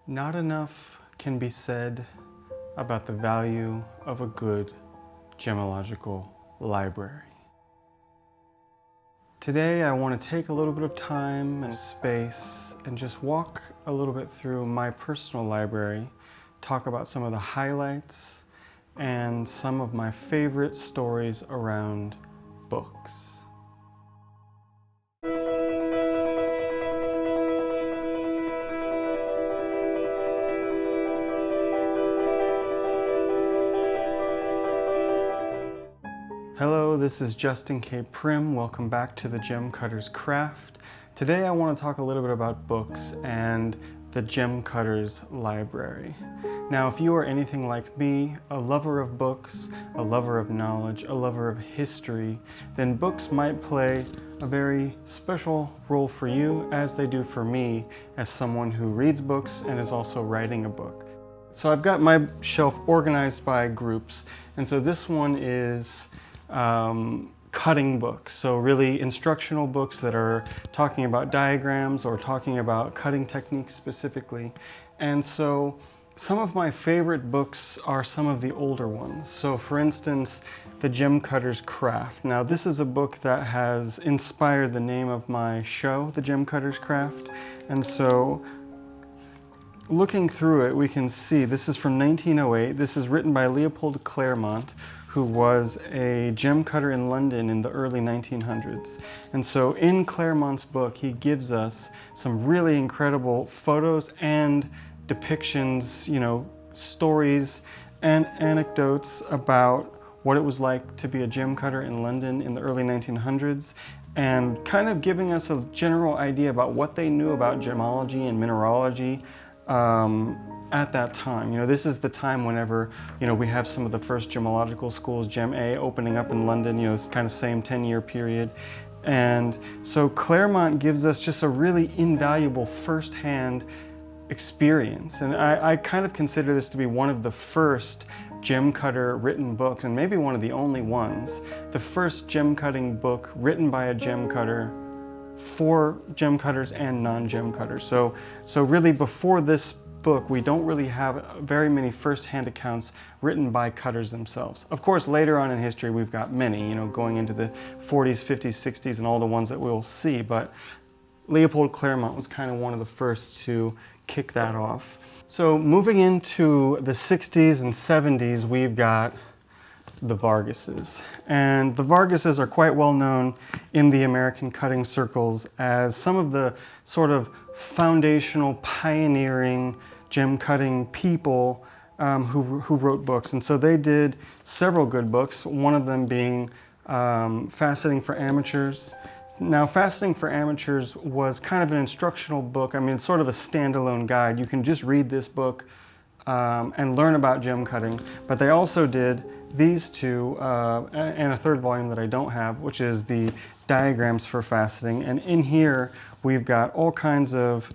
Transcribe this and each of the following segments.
Not enough can be said about the value of a good gemological library. Today I want to take a little bit of time and space and just walk a little bit through my personal library, talk about some of the highlights and some of my favorite stories around books. Hello, this is Justin K. Prim. Welcome back to the Gemcutters Craft. Today I want to talk a little bit about books and the Gemcutters Library. Now, if you are anything like me, a lover of books, a lover of knowledge, a lover of history, then books might play a very special role for you, as they do for me, as someone who reads books and is also writing a book. So I've got my shelf organized by groups, and so this one is cutting books, so really instructional books that are talking about diagrams or talking about cutting techniques specifically. And so some of my favorite books are some of the older ones. So for instance, the Gemcutters Craft. Now this is a book that has inspired the name of my show, the Gemcutters Craft. And so looking through it, we can see this is from 1908. This is written by Leopold Claremont, who was a gem cutter in London in the early 1900s. And so in Claremont's book, he gives us some really incredible photos and depictions, stories and anecdotes about what it was like to be a gem cutter in London in the early 1900s, and kind of giving us a general idea about what they knew about gemology and mineralogy at that time. This is the time whenever, we have some of the first gemological schools, Gem A, opening up in London, it's kind of same 10-year period. And so Claremont gives us just a really invaluable first-hand experience. And I kind of consider this to be one of the first gem cutter written books, and maybe one of the only ones. The first gem cutting book written by a gem cutter for gem cutters and non-gem cutters. So really before this book, we don't really have very many first-hand accounts written by cutters themselves. Of course, later on in history, we've got many, going into the 40s, 50s, 60s, and all the ones that we'll see, but Leopold Claremont was kind of one of the first to kick that off. So moving into the 60s and 70s, we've got the Vargases. And the Vargases are quite well known in the American cutting circles as some of the sort of foundational, pioneering gem cutting people who wrote books. And so they did several good books, one of them being Faceting for Amateurs. Now, Faceting for Amateurs was kind of an instructional book. I mean, it's sort of a standalone guide. You can just read this book and learn about gem cutting, but they also did these two and a third volume that I don't have, which is the Diagrams for Faceting. And in here we've got all kinds of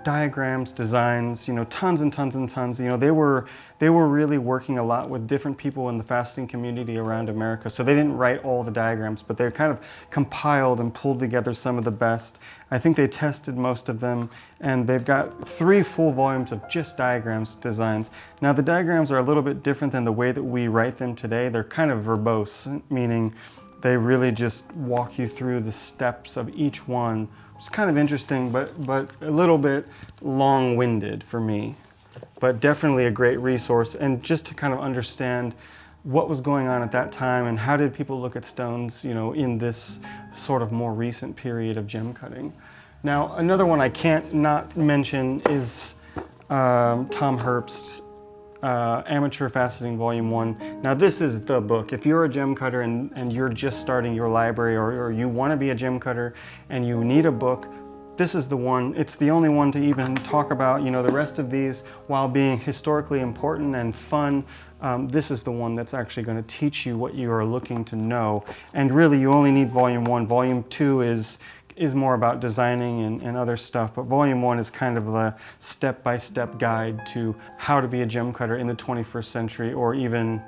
diagrams, designs, tons and tons and tons. They were really working a lot with different people in the faceting community around America. So they didn't write all the diagrams, but they kind of compiled and pulled together some of the best. I think they tested most of them, and they've got 3 full volumes of just diagrams, designs. Now the diagrams are a little bit different than the way that we write them today. They're kind of verbose, meaning they really just walk you through the steps of each one. It's kind of interesting, but a little bit long-winded for me, but definitely a great resource, and just to kind of understand what was going on at that time and how did people look at stones, in this sort of more recent period of gem cutting. Now, another one I can't not mention is Tom Herbst's Amateur Faceting Volume 1. Now this is the book. If you're a gem cutter and you're just starting your library, or you want to be a gem cutter and you need a book, this is the one. It's the only one to even talk about, the rest of these, while being historically important and fun, this is the one that's actually going to teach you what you are looking to know. And really you only need Volume 1. Volume 2 is more about designing and other stuff, but Volume 1 is kind of the step-by-step guide to how to be a gem cutter in the 21st century, or even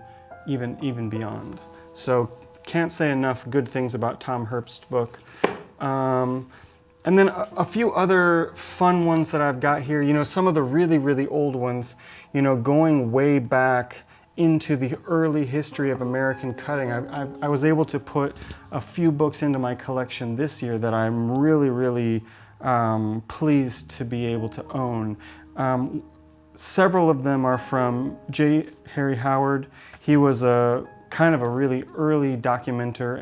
beyond. So can't say enough good things about Tom Herbst's book. And then a few other fun ones that I've got here, you know, some of the really, really old ones, you know, going way back into the early history of American cutting. I was able to put a few books into my collection this year that I'm really, really pleased to be able to own. Several of them are from J. Harry Howard. He was a kind of a really early documenter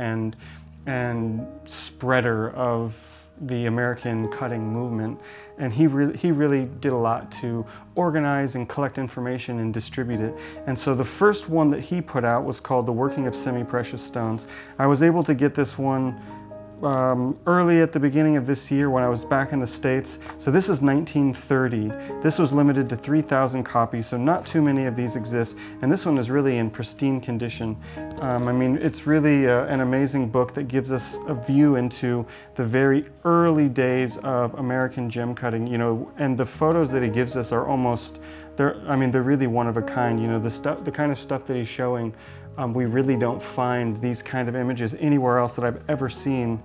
and spreader of the American cutting movement, and he really did a lot to organize and collect information and distribute it. And so the first one that he put out was called The Working of Semi-Precious Stones. I was able to get this one early at the beginning of this year when I was back in the States. So this is 1930. This was limited to 3,000 copies, so not too many of these exist. And this one is really in pristine condition. I mean, it's really an amazing book that gives us a view into the very early days of American gem cutting, you know, and the photos that he gives us are almost, they're really one of a kind. You know, the kind of stuff that he's showing, we really don't find these kind of images anywhere else that I've ever seen.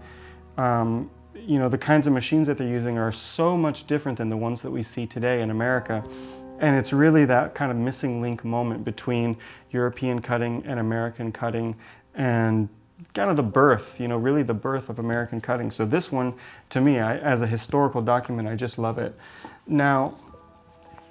You know, the kinds of machines that they're using are so much different than the ones that we see today in America. And it's really that kind of missing link moment between European cutting and American cutting, and kind of the birth, you know, really the birth of American cutting. So this one, to me, as a historical document, I just love it. Now,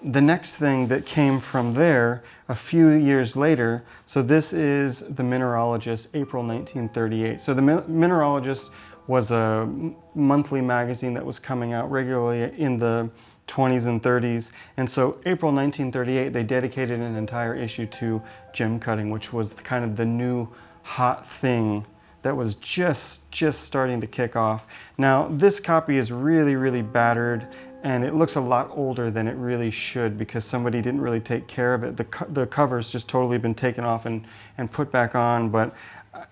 the next thing that came from there a few years later, so this is the Mineralogist, April 1938. So the Mineralogist was a monthly magazine that was coming out regularly in the 20s and 30s. And so April 1938, they dedicated an entire issue to gem cutting, which was kind of the new hot thing that was just starting to kick off. Now, this copy is really, really battered, and it looks a lot older than it really should because somebody didn't really take care of it. The cover's just totally been taken off and put back on, but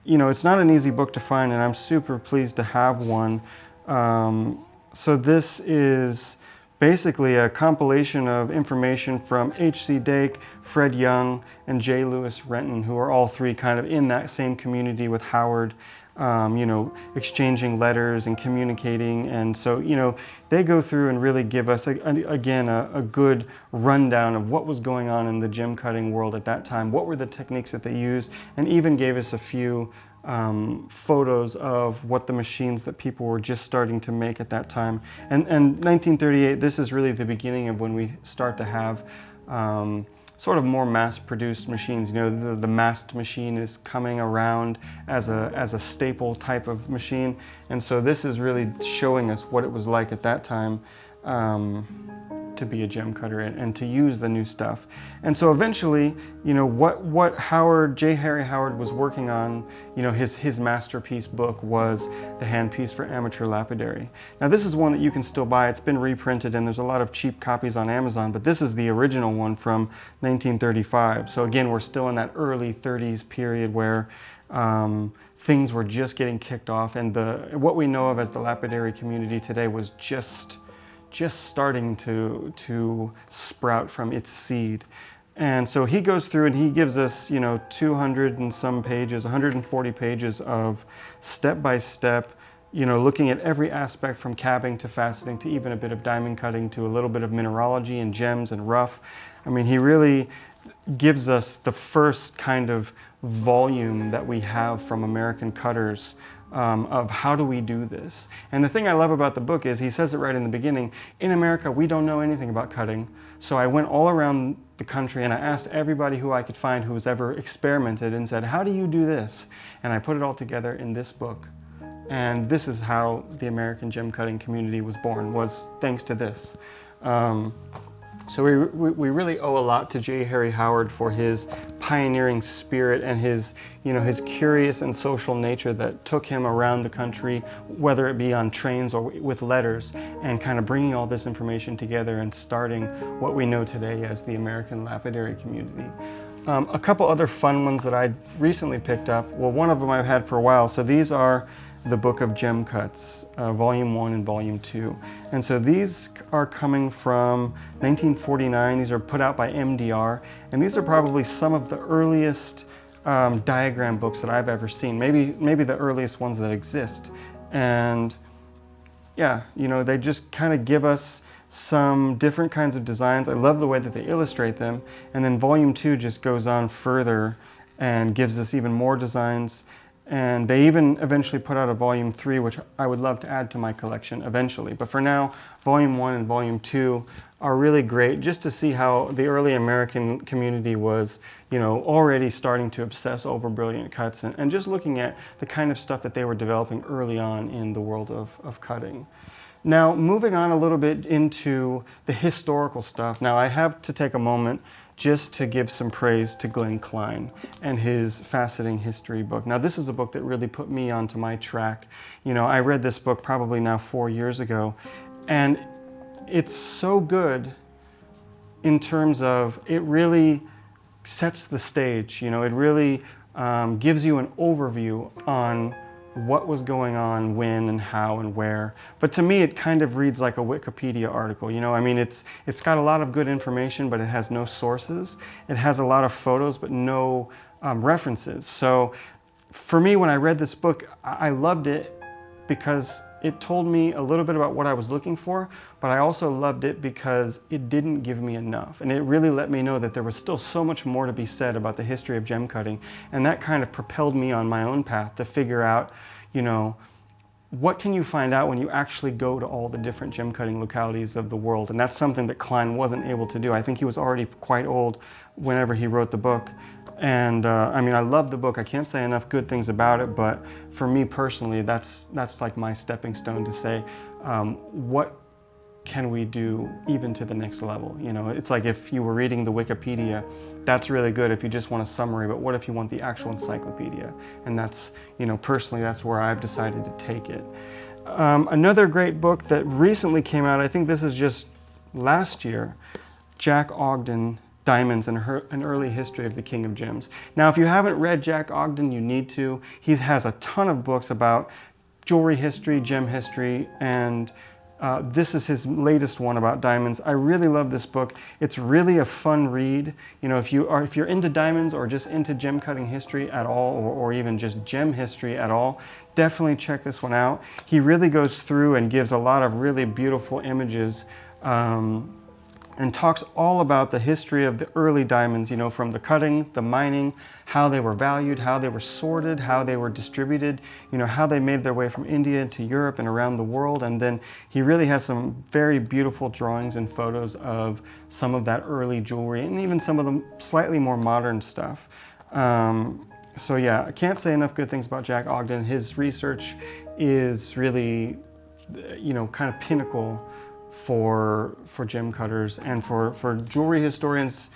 you know, it's not an easy book to find, and I'm super pleased to have one. So this is basically a compilation of information from H.C. Dake, Fred Young, and J. Lewis Renton, who are all three kind of in that same community with Howard, you know, exchanging letters and communicating. And so, you know, they go through and really give us, again, a good rundown of what was going on in the gem cutting world at that time, what were the techniques that they used, and even gave us a few photos of what the machines that people were just starting to make at that time. And 1938, this is really the beginning of when we start to have sort of more mass-produced machines. You know, the masked machine is coming around as a staple type of machine, and so this is really showing us what it was like at that time to be a gem cutter and to use the new stuff. And so eventually, you know, what Howard, J. Harry Howard was working on, you know, his masterpiece book was The Handpiece for Amateur Lapidary. Now this is one that you can still buy. It's been reprinted and there's a lot of cheap copies on Amazon, but this is the original one from 1935. So again, we're still in that early 30s period where things were just getting kicked off, and what we know of as the lapidary community today was just starting to sprout from its seed. And so he goes through and he gives us, you know, 200 and some pages, 140 pages of step-by-step, you know, looking at every aspect from cabbing to faceting to even a bit of diamond cutting to a little bit of mineralogy and gems and rough. I mean, he really gives us the first kind of volume that we have from American cutters of how do we do this. And the thing I love about the book is he says it right in the beginning, in America we don't know anything about cutting. So I went all around the country and I asked everybody who I could find who has ever experimented and said, how do you do this? And I put it all together in this book. And this is how the American gem cutting community was born, was thanks to this. So we really owe a lot to J. Harry Howard for his pioneering spirit and his, you know, his curious and social nature that took him around the country, whether it be on trains or with letters, and kind of bringing all this information together and starting what we know today as the American lapidary community. A couple other fun ones that I recently picked up. Well, one of them I've had for a while. So these are the Book of Gem Cuts, Volume 1 and Volume 2. And so these are coming from 1949. These are put out by MDR, and these are probably some of the earliest diagram books that I've ever seen, maybe the earliest ones that exist. And yeah, you know, they just kind of give us some different kinds of designs. I love the way that they illustrate them. And then volume 2 just goes on further and gives us even more designs. And they even eventually put out a volume 3, which I would love to add to my collection eventually. But for now, volume 1 and volume 2 are really great, just to see how the early American community was, you know, already starting to obsess over brilliant cuts, and just looking at the kind of stuff that they were developing early on in the world of cutting. Now, moving on a little bit into the historical stuff. Now, I have to take a moment just to give some praise to Glenn Klein and his Faceting History book. Now, this is a book that really put me onto my track. You know, I read this book probably now 4 years ago, and it's so good in terms of it really sets the stage. You know, it really gives you an overview on what was going on, when and how and where. But to me, it kind of reads like a Wikipedia article. You know, I mean, it's got a lot of good information, but it has no sources. It has a lot of photos, but no references. So for me, when I read this book, I loved it because it told me a little bit about what I was looking for, but I also loved it because it didn't give me enough. And it really let me know that there was still so much more to be said about the history of gem cutting. And that kind of propelled me on my own path to figure out, you know, what can you find out when you actually go to all the different gem cutting localities of the world? And that's something that Klein wasn't able to do. I think he was already quite old whenever he wrote the book. And I mean, I love the book. I can't say enough good things about it, but for me personally, that's like my stepping stone to say, what can we do even to the next level? You know, it's like if you were reading the Wikipedia, that's really good if you just want a summary, but what if you want the actual encyclopedia? And that's, you know, personally, that's where I've decided to take it. Another great book that recently came out, I think this is just last year, Jack Ogden, Diamonds and an Early History of the King of Gems. Now, if you haven't read Jack Ogden, you need to. He has a ton of books about jewelry history, gem history, and this is his latest one about diamonds. I really love this book. It's really a fun read. You know, if you're into diamonds or just into gem cutting history at all, or even just gem history at all, definitely check this one out. He really goes through and gives a lot of really beautiful images, and talks all about the history of the early diamonds, you know, from the cutting, the mining, how they were valued, how they were sorted, how they were distributed, you know, how they made their way from India to Europe and around the world. And then he really has some very beautiful drawings and photos of some of that early jewelry and even some of the slightly more modern stuff. So yeah, I can't say enough good things about Jack Ogden. His research is really, you know, kind of pinnacle for gem cutters and for jewelry historians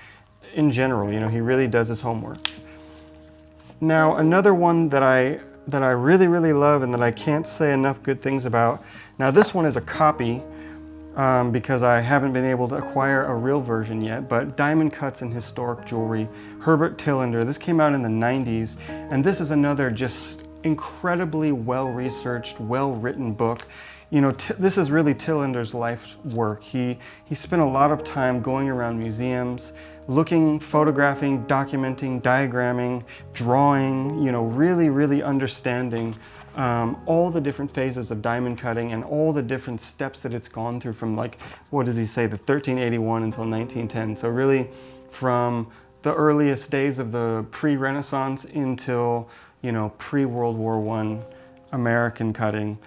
in general. You know, he really does his homework. Now, another one that I really, really love and that I can't say enough good things about. Now, this one is a copy because I haven't been able to acquire a real version yet, but Diamond Cuts in Historic Jewelry, Herbert Tillander. This came out in the 90s, and this is another just incredibly well-researched, well-written book. You know, this is really Tillander's life's work. He spent a lot of time going around museums, looking, photographing, documenting, diagramming, drawing, you know, really, really understanding all the different phases of diamond cutting and all the different steps that it's gone through from, like, what does he say, the 1381 until 1910. So really from the earliest days of the pre-Renaissance until, you know, pre-World War I American cutting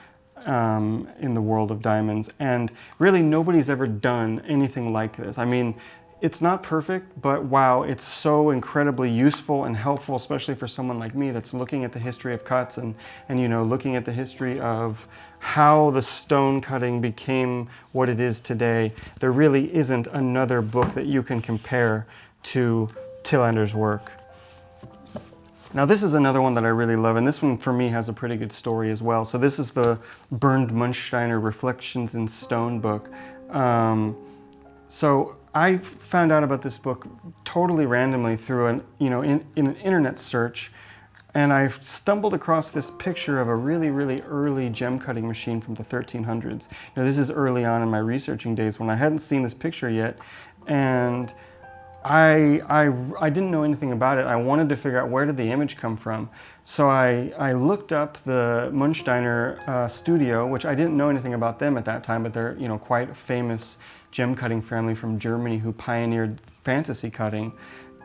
in the world of diamonds. And really nobody's ever done anything like this. I mean, it's not perfect, but wow, it's so incredibly useful and helpful, especially for someone like me that's looking at the history of cuts and you know, looking at the history of how the stone cutting became what it is today. There really isn't another book that you can compare to Tillander's work. Now, this is another one that I really love, and this one for me has a pretty good story as well. So this is the Burne Munchsteiner Reflections in Stone book. So I found out about this book totally randomly through in an internet search, and I stumbled across this picture of a really, really early gem cutting machine from the 1300s. Now, this is early on in my researching days when I hadn't seen this picture yet, and I didn't know anything about it. I wanted to figure out where did the image come from. So I looked up the Munchsteiner studio, which I didn't know anything about them at that time, but they're, you know, quite a famous gem cutting family from Germany who pioneered fantasy cutting.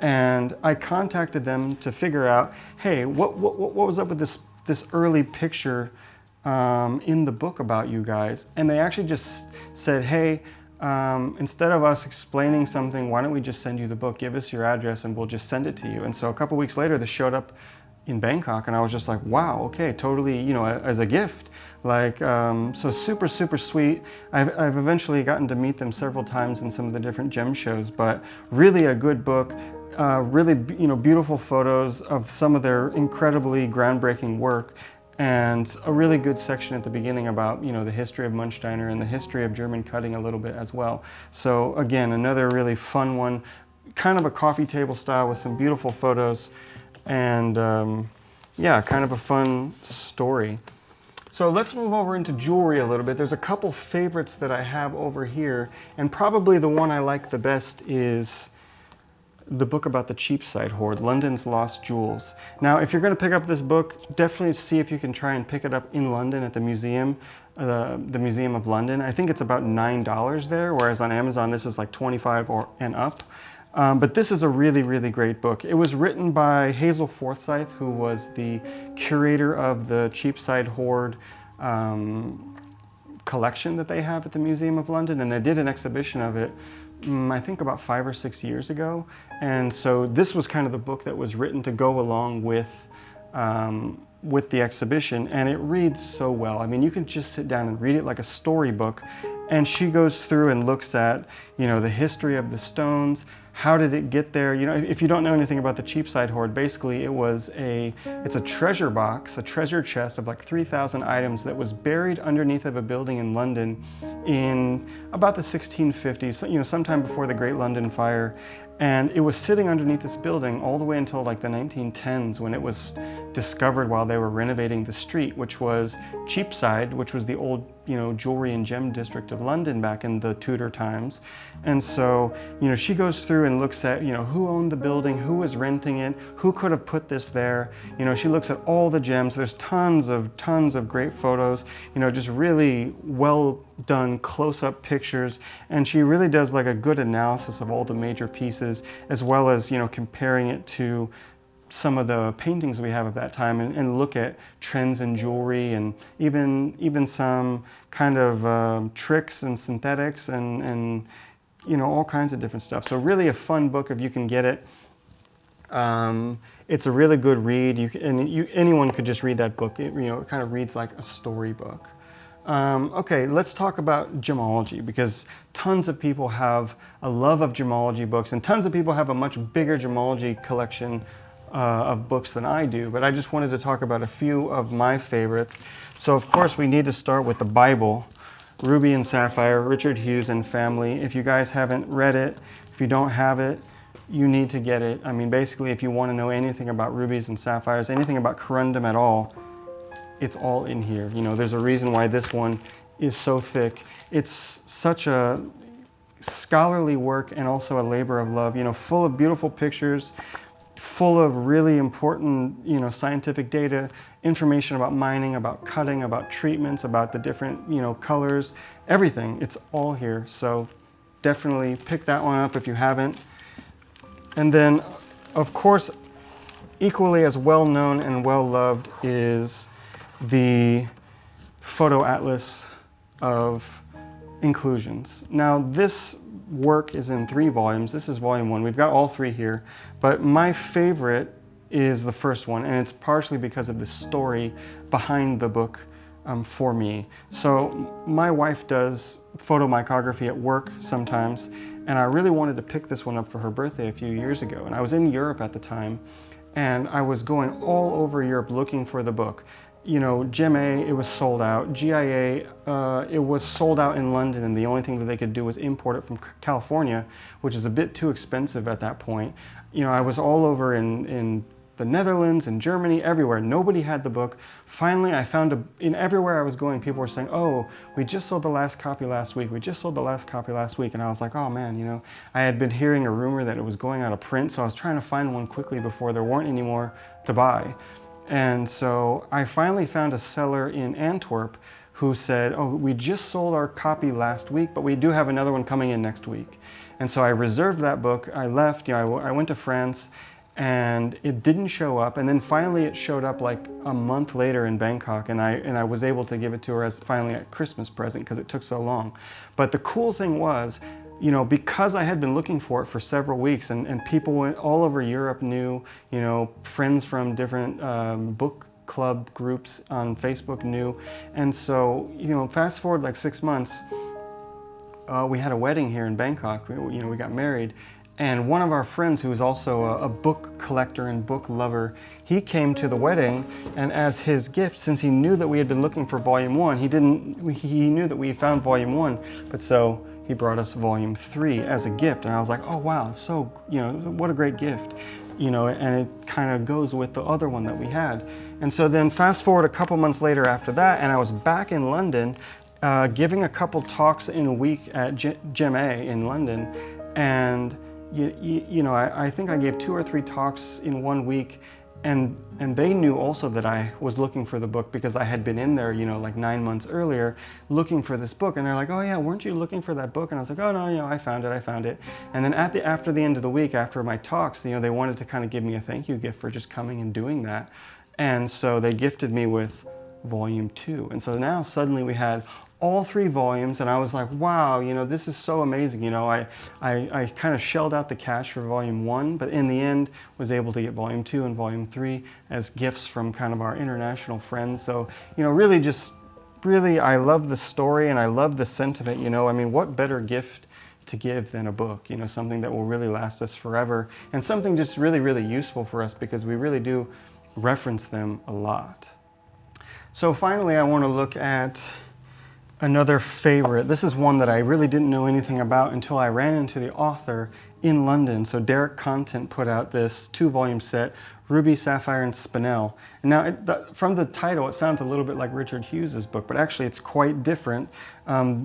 And I contacted them to figure out, hey, what was up with this early picture in the book about you guys? And they actually just said, hey, instead of us explaining something, why don't we just send you the book? Give us your address and we'll just send it to you. And so a couple weeks later, this showed up in Bangkok, and I was just like, wow, okay, totally, you know, as a gift. Like, so super, super sweet. I've eventually gotten to meet them several times in some of the different gem shows, but really a good book. Really, you know, beautiful photos of some of their incredibly groundbreaking work, and a really good section at the beginning about, you know, the history of Munchsteiner and the history of German cutting a little bit as well. So again, another really fun one, kind of a coffee table style with some beautiful photos, and yeah, kind of a fun story. So let's move over into jewelry a little bit. There's a couple favorites that I have over here, and probably the one I like the best is the book about the Cheapside Hoard, London's Lost Jewels. Now, if you're going to pick up this book, definitely see if you can try and pick it up in London at the museum, the Museum of London. I think it's about $9 there, whereas on Amazon this is like $25 and up. But this is a really, really great book. It was written by Hazel Forsyth, who was the curator of the Cheapside Hoard collection that they have at the Museum of London, and they did an exhibition of it I think about 5 or 6 years ago. And so this was kind of the book that was written to go along with the exhibition, and it reads so well. I mean, you can just sit down and read it like a storybook, and she goes through and looks at, you know, the history of the stones. How did it get there? You know, if you don't know anything about the Cheapside Hoard, basically it's a treasure box, a treasure chest of like 3,000 items that was buried underneath of a building in London in about the 1650s, you know, sometime before the Great London Fire. And it was sitting underneath this building all the way until like the 1910s, when it was discovered while they were renovating the street, which was Cheapside, which was the old, you know, jewelry and gem district of London back in the Tudor times. And so, you know, she goes through and looks at, you know, who owned the building, who was renting it, who could have put this there. You know, she looks at all the gems. There's tons of great photos, you know, just really well done close-up pictures, and she really does like a good analysis of all the major pieces, as well as, you know, comparing it to some of the paintings we have of that time, and look at trends in jewelry, and even some kind of tricks and synthetics, and you know, all kinds of different stuff. So really a fun book if you can get it. It's a really good read. Anyone could just read that book. You know, it kind of reads like a storybook. Okay, let's talk about gemology, because tons of people have a love of gemology books, and tons of people have a much bigger gemology collection of books than I do, but I just wanted to talk about a few of my favorites. So of course we need to start with the Bible, Ruby and Sapphire, Richard Hughes and Family. If you guys haven't read it, if you don't have it, you need to get it. I mean, basically, if you want to know anything about rubies and sapphires, anything about corundum at all, it's all in here. You know, there's a reason why this one is so thick. It's such a scholarly work and also a labor of love, you know, full of beautiful pictures, full of really important, you know, scientific data, information about mining, about cutting, about treatments, about the different, you know, colors, everything. It's all here. So definitely pick that one up if you haven't. And then, of course, equally as well known and well loved is the photo atlas of inclusions. Now this work is in 3 volumes. This is volume 1. We've got all 3 here, but my favorite is the first one, and it's partially because of the story behind the book for me. So my wife does photomicrography at work sometimes, and I really wanted to pick this one up for her birthday a few years ago, and I was in Europe at the time, and I was going all over Europe looking for the book. You know, Gem A, it was sold out. GIA, it was sold out in London, and the only thing that they could do was import it from California, which is a bit too expensive at that point. You know, I was all over in the Netherlands and Germany, everywhere. Nobody had the book. Finally, I found in everywhere I was going, people were saying, oh, we just sold the last copy last week. We just sold the last copy last week. And I was like, oh man, you know, I had been hearing a rumor that it was going out of print. So I was trying to find one quickly before there weren't any more to buy. And so I finally found a seller in Antwerp who said, oh, we just sold our copy last week, but we do have another one coming in next week. And so I reserved that book. I left, you know, I went to France, and it didn't show up. And then finally it showed up like a month later in Bangkok, and I was able to give it to her as finally a Christmas present because it took so long. But the cool thing was, you know, because I had been looking for it for several weeks, and people all over Europe knew, you know, friends from different book club groups on Facebook knew. And so, you know, fast forward like 6 months, we had a wedding here in Bangkok. We got married. And one of our friends, who was also a book collector and book lover, he came to the wedding, and as his gift, since he knew that we had been looking for volume 1, he knew that we found volume 1, but so he brought us volume 3 as a gift. And I was like, oh wow, so, you know, what a great gift, you know, and it kind of goes with the other one that we had. And so then fast forward a couple months later after that, and I was back in London, giving a couple talks in a week at Gem A in London, and you know, I think I gave 2 or 3 talks in 1 week, and they knew also that I was looking for the book because I had been in there, you know, like 9 months earlier looking for this book, and they're like, oh yeah, weren't you looking for that book? And I was like, oh no, you know, I found it. And then after the end of the week, after my talks, you know, they wanted to kind of give me a thank you gift for just coming and doing that, and so they gifted me with volume 2. And so now suddenly we had all 3 volumes, and I was like, wow, you know, this is so amazing. You know, I kind of shelled out the cash for volume 1, but in the end was able to get volume 2 and volume 3 as gifts from kind of our international friends. So, you know, really, I love the story and I love the sentiment, you know. I mean, what better gift to give than a book, you know, something that will really last us forever, and something just really, really useful for us because we really do reference them a lot. So finally, I want to look at another favorite. This is one that I really didn't know anything about until I ran into the author in London. So Derek Content put out this 2-volume set, Ruby, Sapphire, and Spinel. And now, from the title, it sounds a little bit like Richard Hughes's book, but actually it's quite different.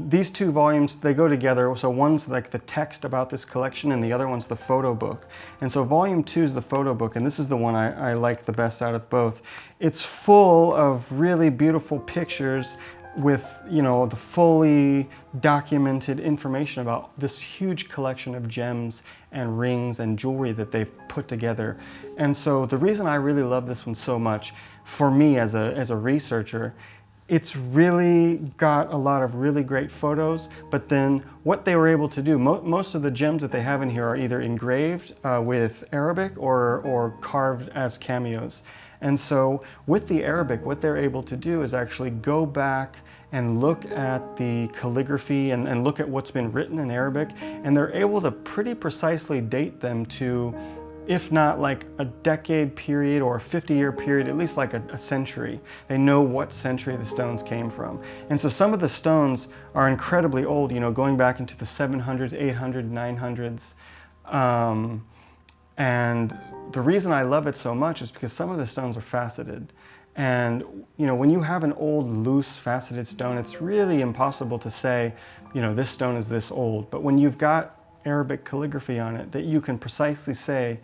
These 2 volumes, they go together. So one's like the text about this collection, and the other one's the photo book. And so volume 2 is the photo book, and this is the one I like the best out of both. It's full of really beautiful pictures with, you know, the fully documented information about this huge collection of gems and rings and jewelry that they've put together. And so the reason I really love this one so much, for me as a researcher, it's really got a lot of really great photos, but then what they were able to do, most of the gems that they have in here are either engraved with Arabic or carved as cameos. And so with the Arabic, what they're able to do is actually go back and look at the calligraphy and look at what's been written in Arabic, and they're able to pretty precisely date them to, if not like a decade period or a 50-year period, at least like a century. They know what century the stones came from. And so some of the stones are incredibly old, you know, going back into the 700s, 800s, 900s. And the reason I love it so much is because some of the stones are faceted. And, you know, when you have an old, loose, faceted stone, it's really impossible to say, you know, this stone is this old. But when you've got Arabic calligraphy on it, that you can precisely say,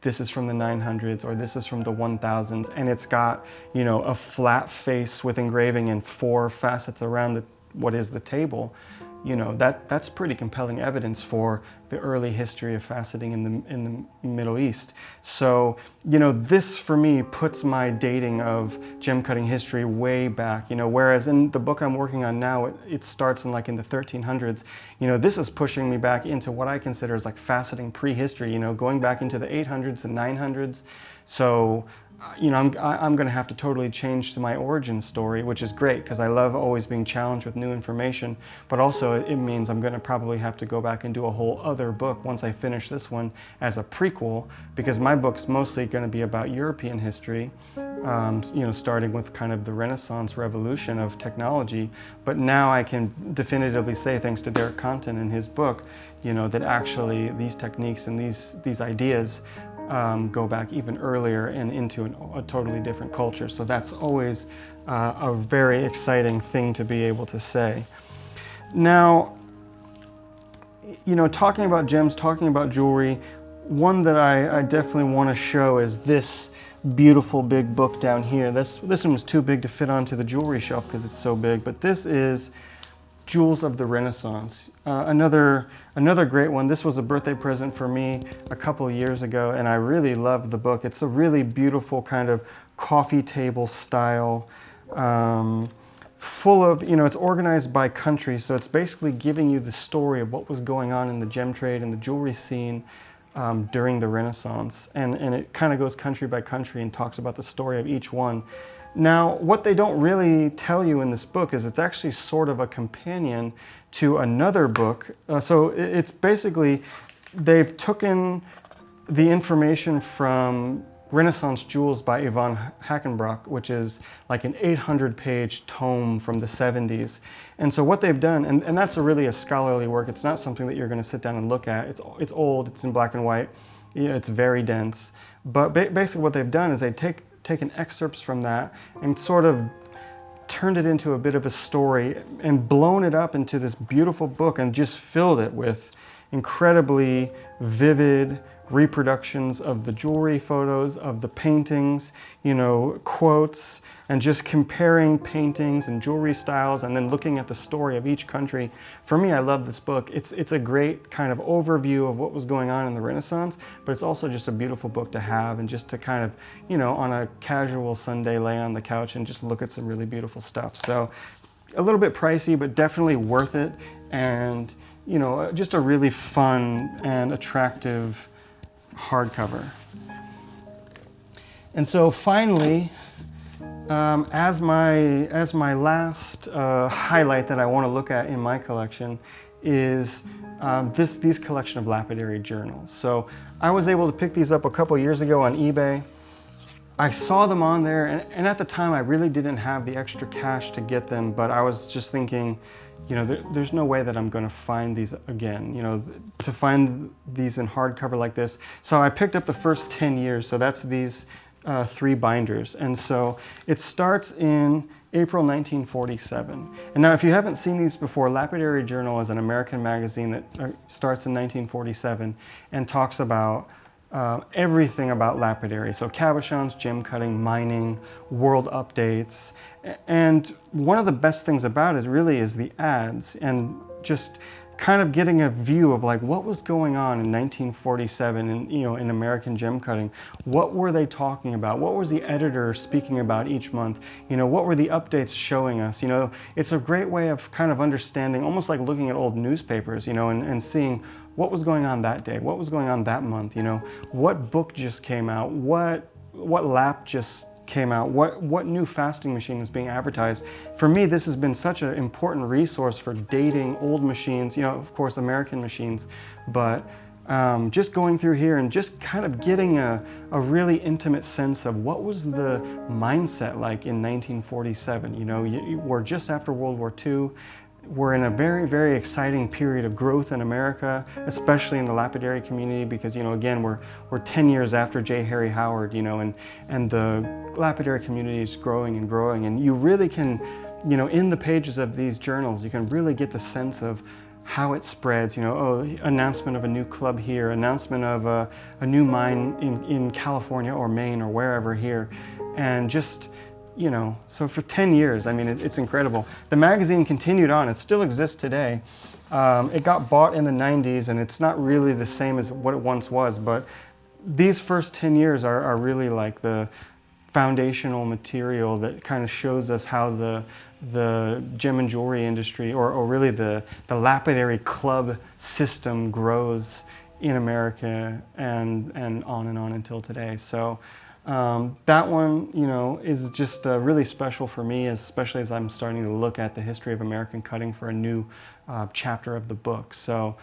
this is from the 900s or this is from the 1000s, and it's got, you know, a flat face with engraving and 4 facets around what is the table, you know, that's pretty compelling evidence for the early history of faceting in the Middle East. So, you know, this for me puts my dating of gem cutting history way back, you know, whereas in the book I'm working on now, it starts in the 1300s. You know, this is pushing me back into what I consider as like faceting prehistory, you know, going back into the 800s and 900s. So, you know, I'm going to have to totally change to my origin story, which is great because I love always being challenged with new information, but also it means I'm going to probably have to go back and do a whole other book once I finish this one as a prequel, because my book's mostly going to be about European history, you know, starting with kind of the Renaissance revolution of technology. But now I can definitively say, thanks to Derek Content and his book, you know, that actually these techniques and these ideas go back even earlier and into a totally different culture. So that's always a very exciting thing to be able to say. Now, you know, talking about gems, talking about jewelry, one that I definitely want to show is this beautiful big book down here. This one was too big to fit onto the jewelry shelf because it's so big, but this is Jewels of the Renaissance. Another great one. This was a birthday present for me a couple of years ago, and I really loved the book. It's a really beautiful kind of coffee table style, full of, you know, it's organized by country, so it's basically giving you the story of what was going on in the gem trade and the jewelry scene during the Renaissance. And it kind of goes country by country and talks about the story of each one. Now, what they don't really tell you in this book is it's actually sort of a companion to another book. So it's basically, they've taken the information from Renaissance Jewels by Yvonne Hackenbrock, which is like an 800-page tome from the 70s. And so what they've done, and that's really a scholarly work, it's not something that you're going to sit down and look at. It's old, it's in black and white, it's very dense. But basically what they've done is they've taken excerpts from that and sort of turned it into a bit of a story and blown it up into this beautiful book and just filled it with incredibly vivid reproductions of the jewelry photos, of the paintings, you know, quotes, and just comparing paintings and jewelry styles and then looking at the story of each country. For me, I love this book. It's a great kind of overview of what was going on in the Renaissance, but it's also just a beautiful book to have and just to kind of, you know, on a casual Sunday lay on the couch and just look at some really beautiful stuff. So a little bit pricey, but definitely worth it. And, you know, just a really fun and attractive hardcover. And so finally, as my last highlight that I want to look at in my collection is these collection of lapidary journals. So I was able to pick these up a couple years ago on eBay. I saw them on there, and at the time I really didn't have the extra cash to get them, but I was just thinking, you know, there's no way that I'm going to find these again, you know, to find these in hardcover like this. So I picked up the first 10 years, so that's these 3 binders. And so it starts in April 1947. And now if you haven't seen these before, Lapidary Journal is an American magazine that starts in 1947 and talks about everything about lapidary. So cabochons, gem cutting, mining, world updates. And one of the best things about it really is the ads and just kind of getting a view of like what was going on in 1947 and, you know, in American gem cutting. What were they talking about? What was the editor speaking about each month? You know, what were the updates showing us? You know, it's a great way of kind of understanding, almost like looking at old newspapers, you know, and seeing what was going on that day, what was going on that month, you know, what book just came out, what lap just came out, what new fasting machine was being advertised. For me, this has been such an important resource for dating old machines, you know, of course, American machines, but just going through here and just kind of getting a really intimate sense of what was the mindset like in 1947. You know, we're just after World War II. We're in a very, very exciting period of growth in America, especially in the lapidary community, because, you know, again, we're 10 years after J. Harry Howard, you know, and the lapidary community is growing and growing. And you really can, you know, in the pages of these journals, you can really get the sense of how it spreads, you know, oh, announcement of a new club here, announcement of a new mine in California or Maine or wherever here, and just, you know, so for 10 years, I mean, it's incredible. The magazine continued on. It still exists today. It got bought in the 90s, and it's not really the same as what it once was, but these first 10 years are really like the foundational material that kind of shows us how the gem and jewelry industry, or really the lapidary club system grows in America and on until today. So that one, you know, is just really special for me, especially as I'm starting to look at the history of American cutting for a new chapter of the book. So,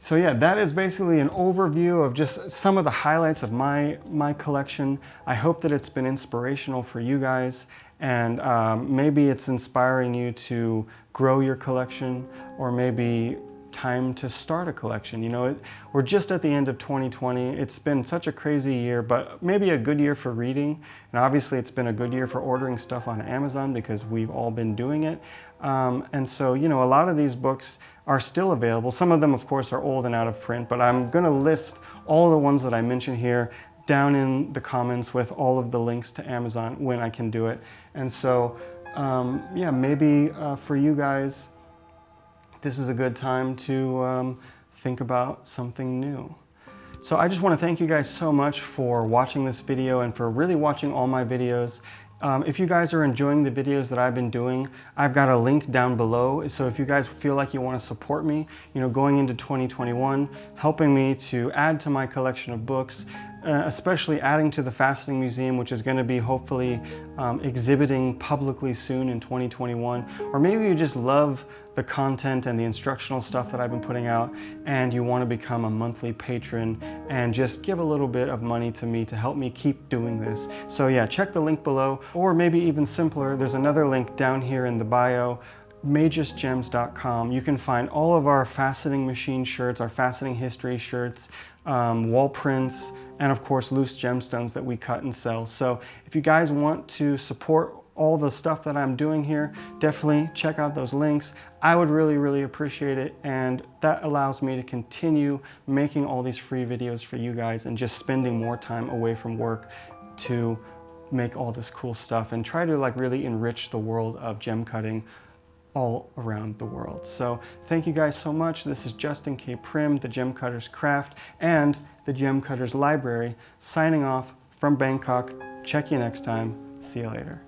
so yeah, that is basically an overview of just some of the highlights of my collection. I hope that it's been inspirational for you guys, and maybe it's inspiring you to grow your collection, or maybe time to start a collection. You know, we're just at the end of 2020. It's been such a crazy year, but maybe a good year for reading. And obviously it's been a good year for ordering stuff on Amazon because we've all been doing it. And so, you know, a lot of these books are still available. Some of them, of course, are old and out of print, but I'm going to list all the ones that I mentioned here down in the comments with all of the links to Amazon when I can do it. And so, yeah, maybe for you guys, this is a good time to think about something new. So I just want to thank you guys so much for watching this video and for really watching all my videos. If you guys are enjoying the videos that I've been doing, I've got a link down below. So if you guys feel like you want to support me, you know, going into 2021, helping me to add to my collection of books, especially adding to the Faceting Museum, which is going to be hopefully exhibiting publicly soon in 2021. Or maybe you just love the content and the instructional stuff that I've been putting out and you want to become a monthly patron and just give a little bit of money to me to help me keep doing this. So yeah, check the link below, or maybe even simpler, there's another link down here in the bio, magisgems.com. You can find all of our faceting machine shirts, our faceting history shirts, wall prints, and of course loose gemstones that we cut and sell. So if you guys want to support all the stuff that I'm doing here, definitely check out those links. I would really appreciate it, and that allows me to continue making all these free videos for you guys and just spending more time away from work to make all this cool stuff and try to like really enrich the world of gem cutting all around the world. So thank you guys so much. This is Justin K. Prim, the Gemcutters Craft and the Gemcutters Library, signing off from Bangkok. Check you next time. See you later.